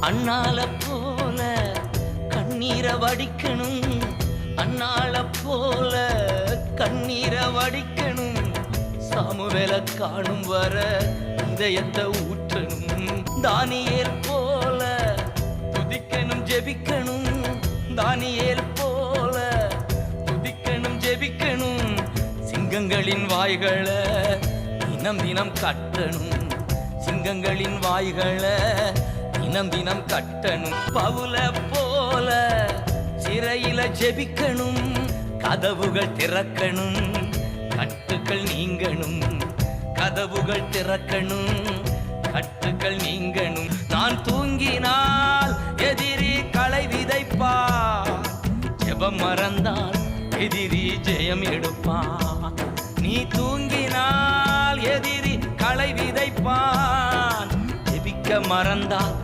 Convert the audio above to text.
அண்ணால போல கண்ணீரை வடிக்கணும், அண்ணால போல கண்ணீரை வடிக்கணும். சாமுவேல காணும் வர இதயத்தை ஊற்றணும். தானியேல் போல துதிக்கணும் ஜெபிக்கணும், தானியேல் போல துதிக்கணும் ஜெபிக்கணும். சிங்கங்களின் வாய்களை தினம் தினம் கட்டணும், சிங்கங்களின் வாய்களை தினம் தினம் கட்டணும். பவுல போல சிறையில ஜெபிக்கணும், கதவுகள் திறக்கணும், கட்டுக்கள் நீங்கணும், கதவுகள் திறக்கணும், கட்டுக்கள் நீங்கணும். நான் தூங்கினால் எதிரி களை விதைப்பா, ஜெபம் மறந்தால் எதிரி ஜெயம் எடுப்பான். நீ தூங்கினால் எதிரி களை விதைப்பான், ஜெபிக்க மறந்தால்